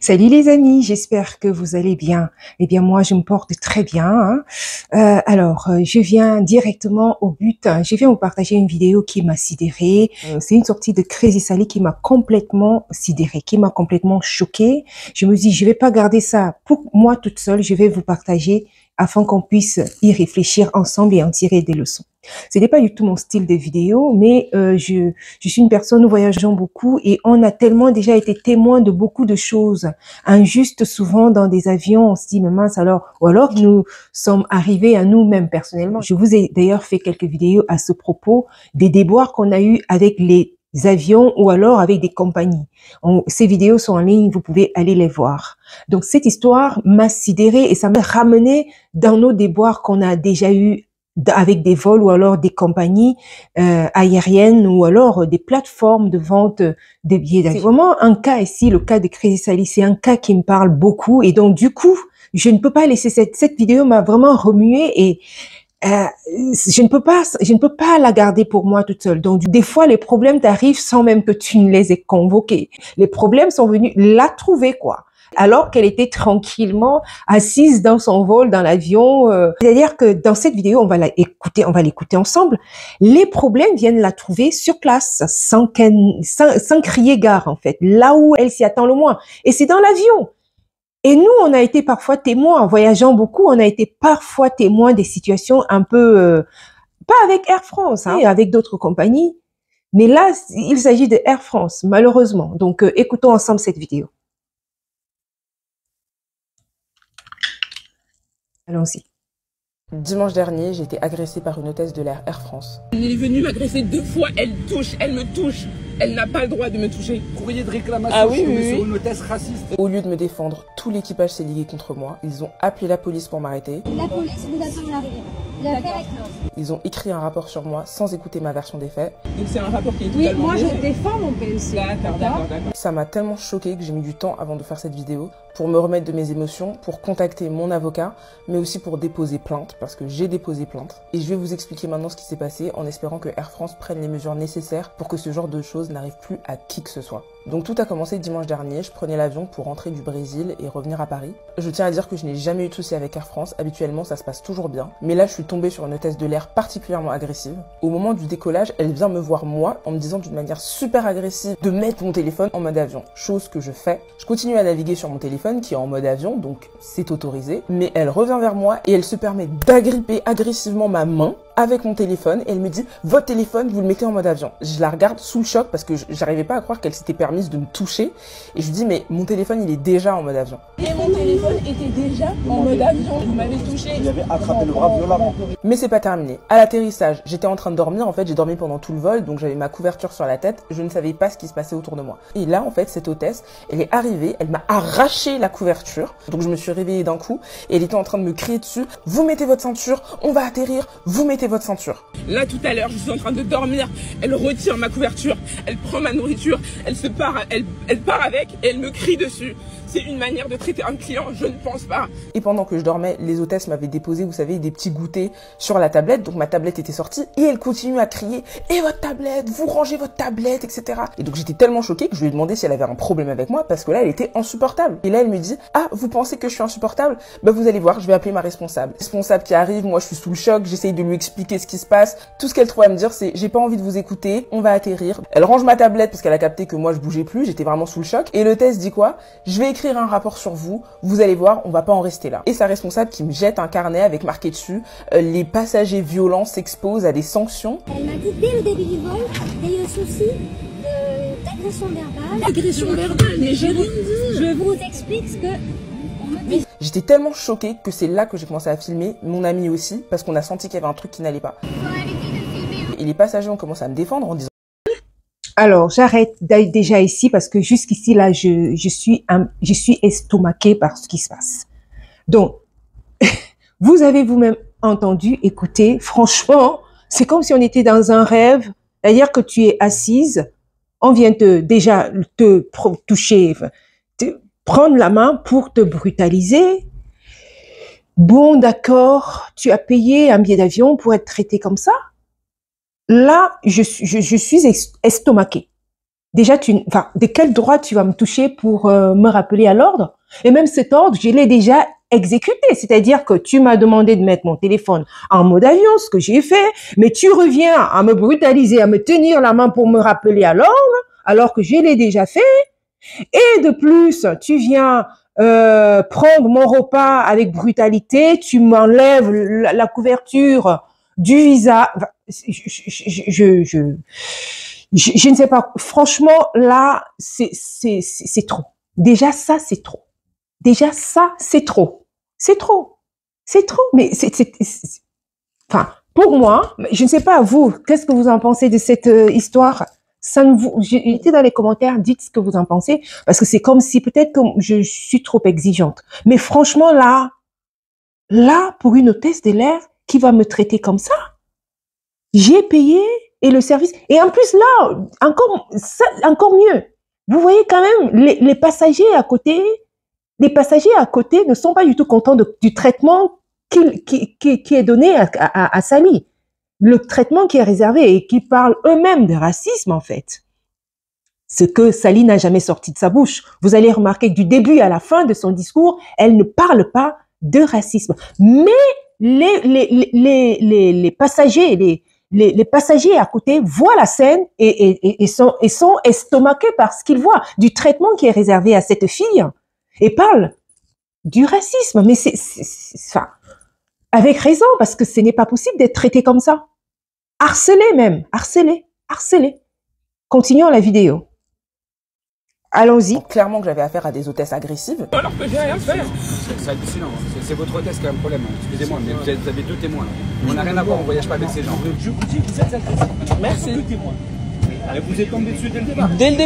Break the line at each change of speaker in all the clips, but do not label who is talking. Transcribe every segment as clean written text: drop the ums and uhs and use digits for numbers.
Salut les amis, j'espère que vous allez bien. Eh bien moi je me porte très bien, hein. Je viens directement au but, hein. Je viens vous partager une vidéo qui m'a sidérée. C'est une sortie de Crazy Sally qui m'a complètement sidérée, qui m'a complètement choquée. Je me dis je vais pas garder ça pour moi toute seule, je vais vous partager afin qu'on puisse y réfléchir ensemble et en tirer des leçons. Ce n'est pas du tout mon style de vidéo, mais je suis une personne, nous voyageons beaucoup et on a tellement déjà été témoin de beaucoup de choses injustes souvent dans des avions. On se dit, mais mince alors, ou alors nous sommes arrivés à nous-mêmes personnellement. Je vous ai d'ailleurs fait quelques vidéos à ce propos des déboires qu'on a eu avec les avions ou alors avec des compagnies. Ces vidéos sont en ligne, vous pouvez aller les voir. Donc cette histoire m'a sidérée et ça m'a ramené dans nos déboires qu'on a déjà eu avec des vols ou alors des compagnies aériennes ou alors des plateformes de vente de billets d'avion. C'est vraiment un cas ici, le cas de Crazy Sally, c'est un cas qui me parle beaucoup et donc du coup, je ne peux pas laisser cette vidéo m'a vraiment remué et je ne peux pas la garder pour moi toute seule. Donc des fois les problèmes t'arrivent sans même que tu ne les aies convoqués. Les problèmes sont venus la trouver quoi. Alors qu'elle était tranquillement assise dans son vol, dans l'avion. C'est-à-dire que dans cette vidéo, on va l'écouter ensemble. Les problèmes viennent la trouver sur place, sans crier gare en fait, là où elle s'y attend le moins. Et c'est dans l'avion. Et nous, on a été parfois témoins, en voyageant beaucoup, on a été parfois témoins des situations un peu, pas avec Air France, hein, avec d'autres compagnies. Mais là, il s'agit de Air France, malheureusement. Donc, écoutons ensemble cette vidéo. Allons-y.
Dimanche dernier, j'ai été agressée par une hôtesse de l'air Air France.
Elle est venue m'agresser 2 fois, elle me touche. Elle n'a pas le droit de me toucher.
Courrier de réclamation sur une hôtesse raciste.
Au lieu de me défendre, tout l'équipage s'est ligué contre moi. Ils ont appelé la police pour m'arrêter.
La police vous attend là.
Ils ont écrit un rapport sur moi sans écouter ma version des faits.
Donc c'est un rapport qui est totalement
moi je
vrai.
défends mon PLC.
D'accord.
Ça m'a tellement choquée que j'ai mis du temps avant de faire cette vidéo pour me remettre de mes émotions, pour contacter mon avocat, mais aussi pour déposer plainte, parce que j'ai déposé plainte. Et je vais vous expliquer maintenant ce qui s'est passé en espérant que Air France prenne les mesures nécessaires pour que ce genre de choses n'arrive plus à qui que ce soit. Donc tout a commencé dimanche dernier, je prenais l'avion pour rentrer du Brésil et revenir à Paris. Je tiens à dire que je n'ai jamais eu de soucis avec Air France, habituellement ça se passe toujours bien. Mais là je suis tombée sur une hôtesse de l'air particulièrement agressive. Au moment du décollage, elle vient me voir moi en me disant d'une manière super agressive de mettre mon téléphone en mode avion. Chose que je fais. Je continue à naviguer sur mon téléphone qui est en mode avion, donc c'est autorisé. Mais elle revient vers moi et elle se permet d'agripper agressivement ma main avec mon téléphone et elle me dit « Votre téléphone, vous le mettez en mode avion ». Je la regarde sous le choc parce que j'arrivais pas à croire qu'elle s'était permise de me toucher et je lui dis « Mais mon téléphone, il est déjà en mode avion ».
Et mon téléphone était déjà en mode avion. Vous m'avez touché.
Il avait attrapé le bras violemment.
Mais c'est pas terminé. À l'atterrissage, j'étais en train de dormir. En fait, j'ai dormi pendant tout le vol, donc j'avais ma couverture sur la tête. Je ne savais pas ce qui se passait autour de moi. Et là, en fait, cette hôtesse, elle est arrivée, elle m'a arraché la couverture. Donc je me suis réveillée d'un coup et elle était en train de me crier dessus « Vous mettez votre ceinture, on va atterrir, vous mettez votre ceinture ».
Là tout à l'heure, je suis en train de dormir. Elle retire ma couverture, elle prend ma nourriture, elle part avec et elle me crie dessus. C'est une manière de traiter un client, je ne pense pas.
Et pendant que je dormais, les hôtesses m'avaient déposé, vous savez, des petits goûters sur la tablette. Donc ma tablette était sortie et elle continue à crier « Et votre tablette, vous rangez votre tablette, etc. » Et donc j'étais tellement choquée que je lui ai demandé si elle avait un problème avec moi parce que là, elle était insupportable. Et là, elle me dit « Ah, vous pensez que je suis insupportable? Bah vous allez voir, je vais appeler ma responsable. » Responsable qui arrive, moi je suis sous le choc, j'essaye de lui expliquer ce qui se passe. Tout ce qu'elle trouve à me dire, c'est « J'ai pas envie de vous écouter, on va atterrir. » Elle range ma tablette parce qu'elle a capté que moi je bougeais plus, j'étais vraiment sous le choc. Et l'hôtesse dit quoi? « Je vais écrire un rapport sur vous, vous allez voir, on va pas en rester là. » Et sa responsable qui me jette un carnet avec marqué dessus les passagers violents s'exposent à des sanctions.
Elle m'a dit dès le début du vol, il y a eu un souci d'agression verbale.
Agression verbale, mais j'ai rien dit.
Je vous explique ce que on me dit.
J'étais tellement choquée que c'est là que j'ai commencé à filmer, mon ami aussi, parce qu'on a senti qu'il y avait un truc qui n'allait pas. Et les passagers ont commencé à me défendre en disant
Alors, j'arrête déjà ici parce que jusqu'ici, là, je suis estomaquée par ce qui se passe. Donc, vous avez vous-même entendu, écoutez, franchement, c'est comme si on était dans un rêve. C'est-à-dire que tu es assise, on vient déjà te toucher, prendre la main pour te brutaliser. Bon, d'accord, tu as payé un billet d'avion pour être traité comme ça. Là, je suis estomaquée. Déjà, enfin, de quel droit tu vas me toucher pour me rappeler à l'ordre? Et même cet ordre, je l'ai déjà exécuté. C'est-à-dire que tu m'as demandé de mettre mon téléphone en mode avion, ce que j'ai fait, mais tu reviens à me brutaliser, à me tenir la main pour me rappeler à l'ordre, alors que je l'ai déjà fait. Et de plus, tu viens prendre mon repas avec brutalité, tu m'enlèves la couverture du visa. Enfin, je ne sais pas. Franchement, là, c'est trop. Déjà, ça, c'est trop. Déjà, ça, c'est trop. C'est trop. C'est trop. Mais enfin, pour moi, je ne sais pas vous, qu'est-ce que vous en pensez de cette histoire? Ça ne vous, mettez dans les commentaires, dites ce que vous en pensez, parce que c'est comme si peut-être que je suis trop exigeante. Mais franchement, là, pour une hôtesse de l'air qui va me traiter comme ça, j'ai payé et le service. Et en plus, là, encore mieux. Vous voyez quand même, les passagers à côté, ne sont pas du tout contents du traitement qui est donné à Sally. Le traitement qui est réservé et qui parle eux-mêmes de racisme, en fait. Ce que Sally n'a jamais sorti de sa bouche. Vous allez remarquer que du début à la fin de son discours, elle ne parle pas de racisme. Mais les passagers, les passagers à côté voient la scène et sont estomaqués par ce qu'ils voient, du traitement qui est réservé à cette fille, et parlent du racisme. Mais enfin, avec raison, parce que ce n'est pas possible d'être traité comme ça. Harcelé même, harcelé. Continuons la vidéo. Allons-y.
Clairement que j'avais affaire à des hôtesses agressives.
Alors que j'ai rien fait.
C'est hallucinant. C'est votre hôtesse qui a un problème. Excusez-moi, mais vous avez deux témoins. On n'a rien à voir, on ne voyage pas avec ces gens. Je vous dis, vous êtes agressif.
Merci.
Deux témoins. Et vous êtes tombé dessus dès le départ.
Dès le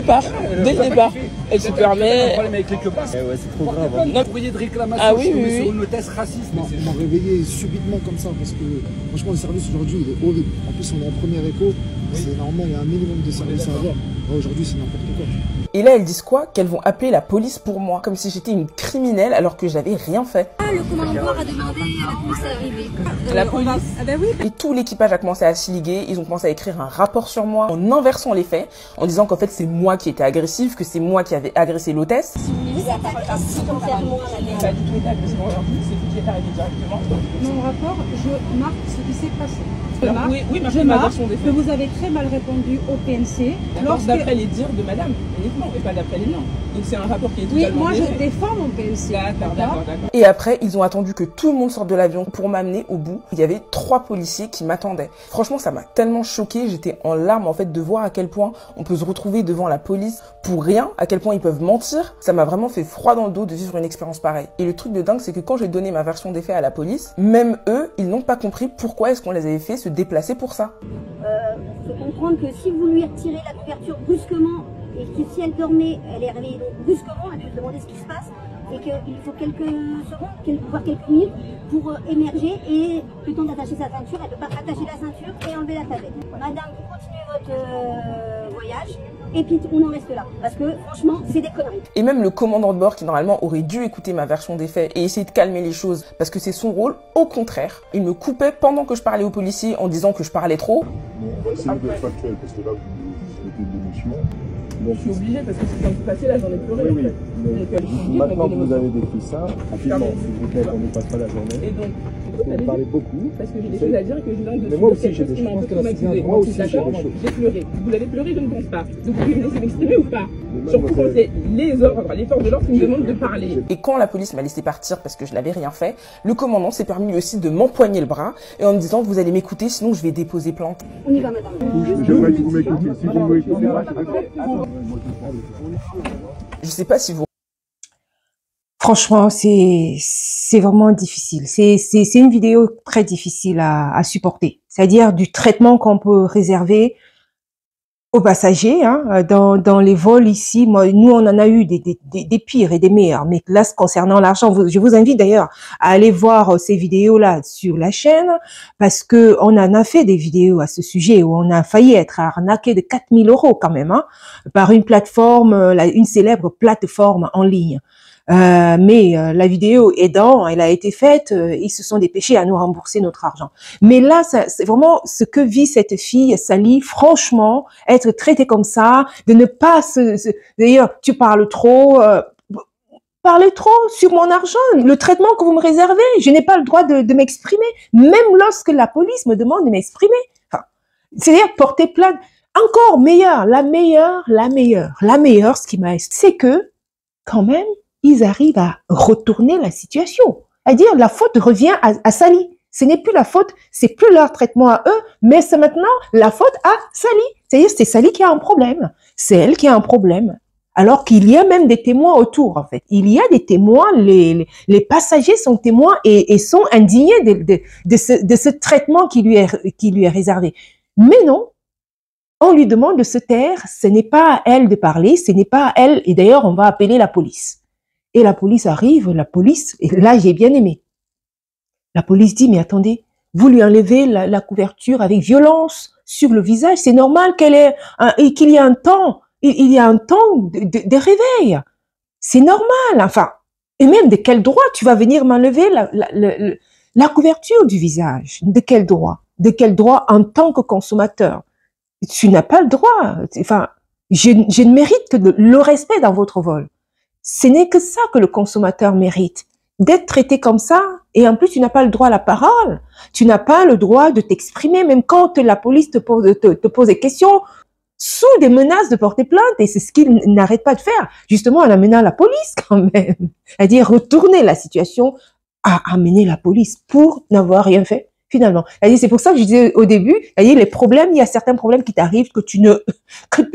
départ. Elle se permet.
Un problème avec les queues.
Ouais, c'est trop grave.
Un courrier de réclamation sur une hôtesse raciste.
On m'a réveillé subitement comme ça parce que franchement le service aujourd'hui il est horrible. En plus on est en premier écho, c'est normal, il y a un minimum de service à avoir. Aujourd'hui c'est n'importe quoi.
Et là elles disent quoi? Qu'elles vont appeler la police pour moi, comme si j'étais une criminelle alors que j'avais rien fait.
Le commandant de bord a demandé à la police d'arriver.
La police.
Ah ben oui.
Et tout l'équipage a commencé à se liguer, ils ont commencé à écrire un rapport sur moi en inversant les faits, en disant qu'en fait c'est moi qui étais agressif, que c'est moi qui avais agressé l'hôtesse.
Vous êtes agressif volontairement à la
Pas du tout été agressif aujourd'hui, c'est vous qui êtes arrivé directement.
Mon rapport, je marque ce qui s'est passé.
Alors, oui,
je
ma
marque
version des
que
faits.
vous avez très mal répondu au PNC.
D'après les dires de madame, uniquement, et pas d'après les miens. Donc c'est un rapport qui est
Oui,
totalement
moi je
défait.
défends mon PNC.
D'accord.
Et après, ils ont attendu que tout le monde sorte de l'avion pour m'amener au bout. Il y avait 3 policiers qui m'attendaient. Franchement, ça m'a tellement choquée, j'étais en larmes en fait de voir à quel point on peut se retrouver devant la police pour rien, à quel point ils peuvent mentir. Ça m'a vraiment fait froid dans le dos de vivre une expérience pareille. Et le truc de dingue, c'est que quand j'ai donné ma version des faits à la police, même eux, ils n'ont pas compris pourquoi est-ce qu'on les avait fait se déplacer pour ça.
faut comprendre que si vous lui retirez la couverture brusquement et que si elle dormait, elle est réveillée donc brusquement, elle peut se demander ce qui se passe et qu'il faut quelques secondes, voire quelques minutes pour émerger et le temps d'attacher sa ceinture, elle ne peut pas attacher la ceinture et enlever la tablette. Madame, vous continuez votre voyage et puis on en reste là parce que franchement c'est des conneries.
Et même le commandant de bord qui normalement aurait dû écouter ma version des faits et essayer de calmer les choses parce que c'est son rôle, au contraire, il me coupait pendant que je parlais aux policiers en disant que je parlais trop.
On va essayer d'être factuel parce que là vous mettez une émission.
Je suis obligée parce que c'est quand c'est passé, là j'en ai pleuré.
Oui, oui.
Donc,
Maintenant que vous avez décrit ça, rapidement, s'il vous plaît, on ne passe pas la journée.
Et donc,
Vous parlez beaucoup.
parce que j'ai des choses à dire et que je viens de
Mais moi aussi, j'ai des choses
à dire.
Moi aussi, j'ai des choses.
J'ai pleuré. Vous l'avez pleuré, je ne pense pas. Donc, vous pouvez me laisser m'exprimer ou pas? Surtout quand c'est les ordres, les forces de l'ordre qui me demandent de parler.
Et quand la police m'a laissé partir parce que je n'avais rien fait, le commandant s'est permis lui aussi de m'empoigner le bras et en me disant vous allez m'écouter sinon je vais déposer plainte.
On y va madame.
J'aimerais que vous m'écoutiez. Si vous m'écoutez pas,
Je sais pas si vous...
Franchement, c'est vraiment difficile. C'est une vidéo très difficile à supporter. C'est-à-dire du traitement qu'on peut réserver aux passagers, hein, dans les vols ici. Moi, nous, on en a eu des pires et des meilleurs. Mais là, concernant l'argent, je vous invite d'ailleurs à aller voir ces vidéos-là sur la chaîne parce que on en a fait des vidéos à ce sujet où on a failli être arnaqué de 4 000 € quand même, hein, par une plateforme, une célèbre plateforme en ligne. La vidéo aidant, elle a été faite, ils se sont dépêchés à nous rembourser notre argent. Mais là, c'est vraiment ce que vit cette fille, Sally, franchement, être traitée comme ça, de ne pas d'ailleurs, tu parles trop, parlez trop sur mon argent, le traitement que vous me réservez, je n'ai pas le droit de m'exprimer, même lorsque la police me demande de m'exprimer. Enfin, c'est-à-dire porter plainte. Encore meilleure, la meilleure, ce qui m'a, c'est que, quand même, ils arrivent à retourner la situation. C'est-à-dire, la faute revient à Sally. Ce n'est plus la faute, c'est plus leur traitement à eux, mais c'est maintenant la faute à Sally. C'est-à-dire, c'est Sally qui a un problème. C'est elle qui a un problème. Alors qu'il y a même des témoins autour, en fait. Il y a des témoins, les passagers sont témoins et sont indignés de ce traitement qui lui est réservé. Mais non, on lui demande de se taire, ce n'est pas à elle de parler, ce n'est pas à elle, et d'ailleurs on va appeler la police. Et la police arrive, et là j'ai bien aimé. La police dit, mais attendez, vous lui enlevez la couverture avec violence sur le visage, c'est normal qu'il y ait un temps, il y a un temps de réveil. C'est normal, enfin. Et même de quel droit tu vas venir m'enlever la couverture du visage? De quel droit? De quel droit en tant que consommateur? Tu n'as pas le droit. Enfin, je ne mérite que le respect dans votre vol. Ce n'est que ça que le consommateur mérite. D'être traité comme ça, et en plus tu n'as pas le droit à la parole. Tu n'as pas le droit de t'exprimer, même quand la police te pose des questions, sous des menaces de porter plainte, et c'est ce qu'il n'arrête pas de faire, justement en amenant la police quand même. C'est-à-dire retourner la situation à amener la police pour n'avoir rien fait. Finalement, c'est pour ça que je disais au début, les problèmes, il y a certains problèmes qui t'arrivent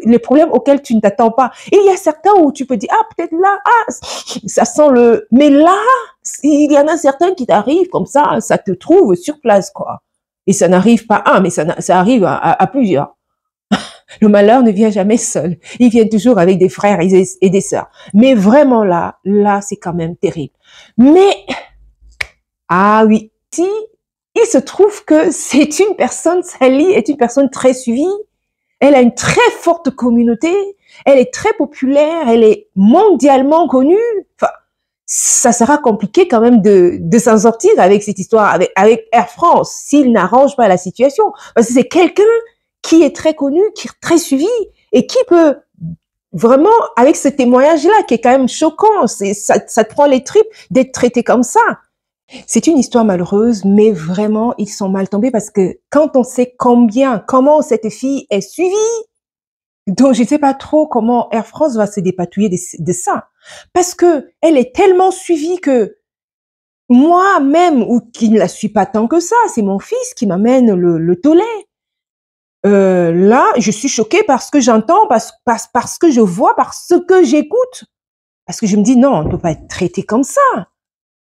les problèmes auxquels tu ne t'attends pas. Et il y a certains où tu peux dire, ah, peut-être là, ah, ça sent mais là, il y en a certains qui t'arrivent comme ça te trouve sur place, quoi. Et ça n'arrive pas à un, mais ça arrive à plusieurs. Le malheur ne vient jamais seul. Il vient toujours avec des frères et des sœurs. Mais vraiment là, c'est quand même terrible. Mais, ah oui, si, il se trouve que Sally est une personne très suivie. Elle a une très forte communauté. Elle est très populaire. Elle est mondialement connue. Enfin, ça sera compliqué quand même de s'en sortir avec cette histoire, avec Air France, s'il n'arrange pas la situation. Parce que c'est quelqu'un qui est très connu, qui est très suivi et qui peut vraiment, avec ce témoignage-là, qui est quand même choquant, ça te prend les tripes d'être traité comme ça. C'est une histoire malheureuse, mais vraiment, ils sont mal tombés parce que quand on sait comment cette fille est suivie, donc je ne sais pas trop comment Air France va se dépatouiller de ça. Parce que elle est tellement suivie que moi-même, ou qui ne la suis pas tant que ça, c'est mon fils qui m'amène le tollé. Là, je suis choquée parce que j'entends, parce que je vois, parce que j'écoute. Parce que je me dis, non, on ne peut pas être traité comme ça.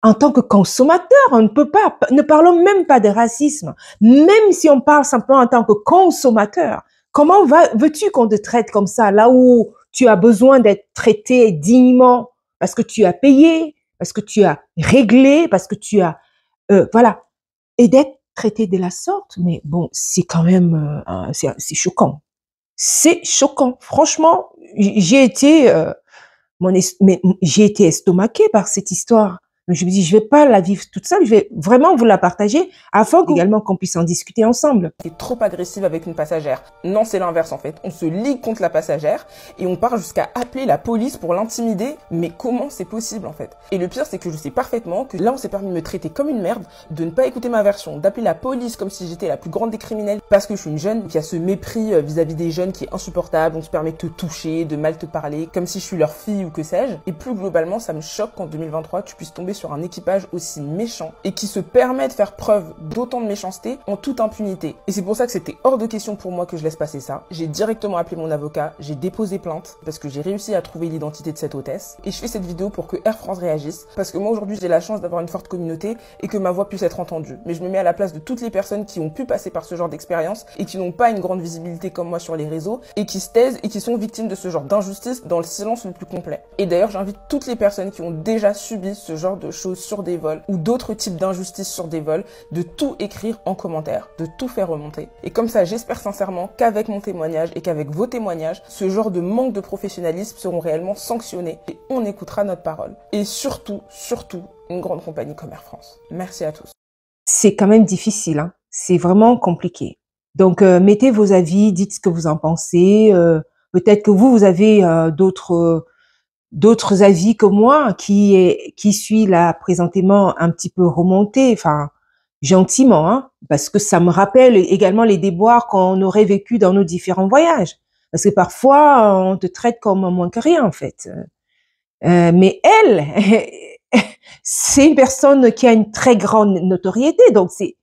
En tant que consommateur, on ne peut pas, ne parlons même pas de racisme, même si on parle simplement en tant que consommateur. Comment veux-tu qu'on te traite comme ça, là où tu as besoin d'être traité dignement, parce que tu as payé, parce que tu as réglé, parce que tu as, voilà. Et d'être traité de la sorte, mais bon, c'est quand même, c'est choquant. C'est choquant. Franchement, j'ai été estomaquée par cette histoire. Donc, je me dis, je vais pas la vivre toute seule, je vais vraiment vous la partager afin également qu'on puisse en discuter ensemble.
T'es trop agressive avec une passagère. Non, c'est l'inverse en fait. On se ligue contre la passagère et on part jusqu'à appeler la police pour l'intimider. Mais comment c'est possible en fait? Et le pire, c'est que je sais parfaitement que là, on s'est permis de me traiter comme une merde, de ne pas écouter ma version, d'appeler la police comme si j'étais la plus grande des criminels parce que je suis une jeune qui a ce mépris vis-à-vis des jeunes qui est insupportable. On se permet de te toucher, de mal te parler, comme si je suis leur fille ou que sais-je. Et plus globalement, ça me choque qu'en 2023, tu puisses tomber sur un équipage aussi méchant et qui se permet de faire preuve d'autant de méchanceté en toute impunité. Et c'est pour ça que c'était hors de question pour moi que je laisse passer ça. J'ai directement appelé mon avocat, j'ai déposé plainte parce que j'ai réussi à trouver l'identité de cette hôtesse et je fais cette vidéo pour que Air France réagisse parce que moi aujourd'hui j'ai la chance d'avoir une forte communauté et que ma voix puisse être entendue. Mais je me mets à la place de toutes les personnes qui ont pu passer par ce genre d'expérience et qui n'ont pas une grande visibilité comme moi sur les réseaux et qui se taisent et qui sont victimes de ce genre d'injustice dans le silence le plus complet. Et d'ailleurs j'invite toutes les personnes qui ont déjà subi ce genre de de choses sur des vols ou d'autres types d'injustices sur des vols, de tout écrire en commentaire, de tout faire remonter. Et comme ça, j'espère sincèrement qu'avec mon témoignage et qu'avec vos témoignages, ce genre de manque de professionnalisme seront réellement sanctionnés et on écoutera notre parole. Et surtout, une grande compagnie comme Air France. Merci à tous.
C'est quand même difficile, hein. C'est vraiment compliqué. Donc, mettez vos avis, dites ce que vous en pensez. Peut-être que vous avez d'autres avis que moi, qui suis là présentément un petit peu remonté, enfin gentiment, hein, parce que ça me rappelle également les déboires qu'on aurait vécu dans nos différents voyages. Parce que parfois, on te traite comme moins que rien, en fait. Mais elle, c'est une personne qui a une très grande notoriété, donc c'est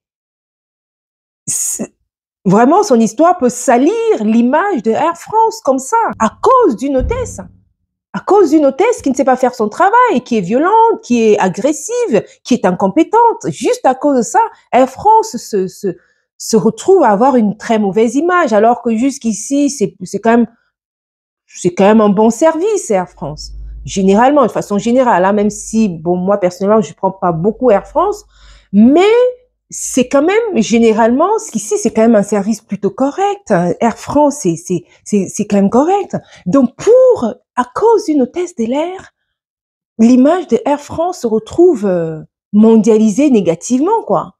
vraiment, son histoire peut salir l'image de Air France comme ça, à cause d'une hôtesse. À cause d'une hôtesse qui ne sait pas faire son travail, qui est violente, qui est agressive, qui est incompétente. Juste à cause de ça, Air France se retrouve à avoir une très mauvaise image, alors que jusqu'ici, c'est quand même un bon service, Air France. Généralement, de façon générale, hein, même si, bon, moi, personnellement, je prends pas beaucoup Air France, mais c'est quand même, généralement, ici, c'est quand même un service plutôt correct. Air France, c'est quand même correct. Donc, à cause d'une hôtesse de l'air, l'image de Air France se retrouve mondialisée négativement, quoi.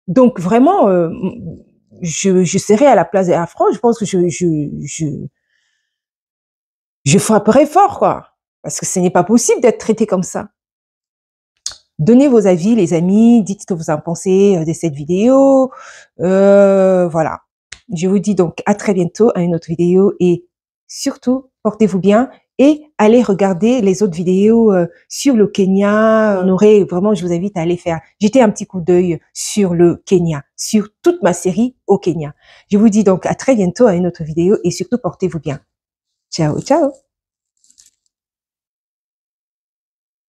Donc, vraiment, je serais à la place de Air France, je pense que je frapperais fort, quoi. Parce que ce n'est pas possible d'être traité comme ça. Donnez vos avis, les amis, dites ce que vous en pensez de cette vidéo. Voilà. Je vous dis donc à très bientôt à une autre vidéo et surtout, portez-vous bien et allez regarder les autres vidéos sur le Kenya. Je vous invite à aller jeter un petit coup d'œil sur le Kenya, sur toute ma série au Kenya. Je vous dis donc à très bientôt à une autre vidéo et surtout, portez-vous bien. Ciao, ciao.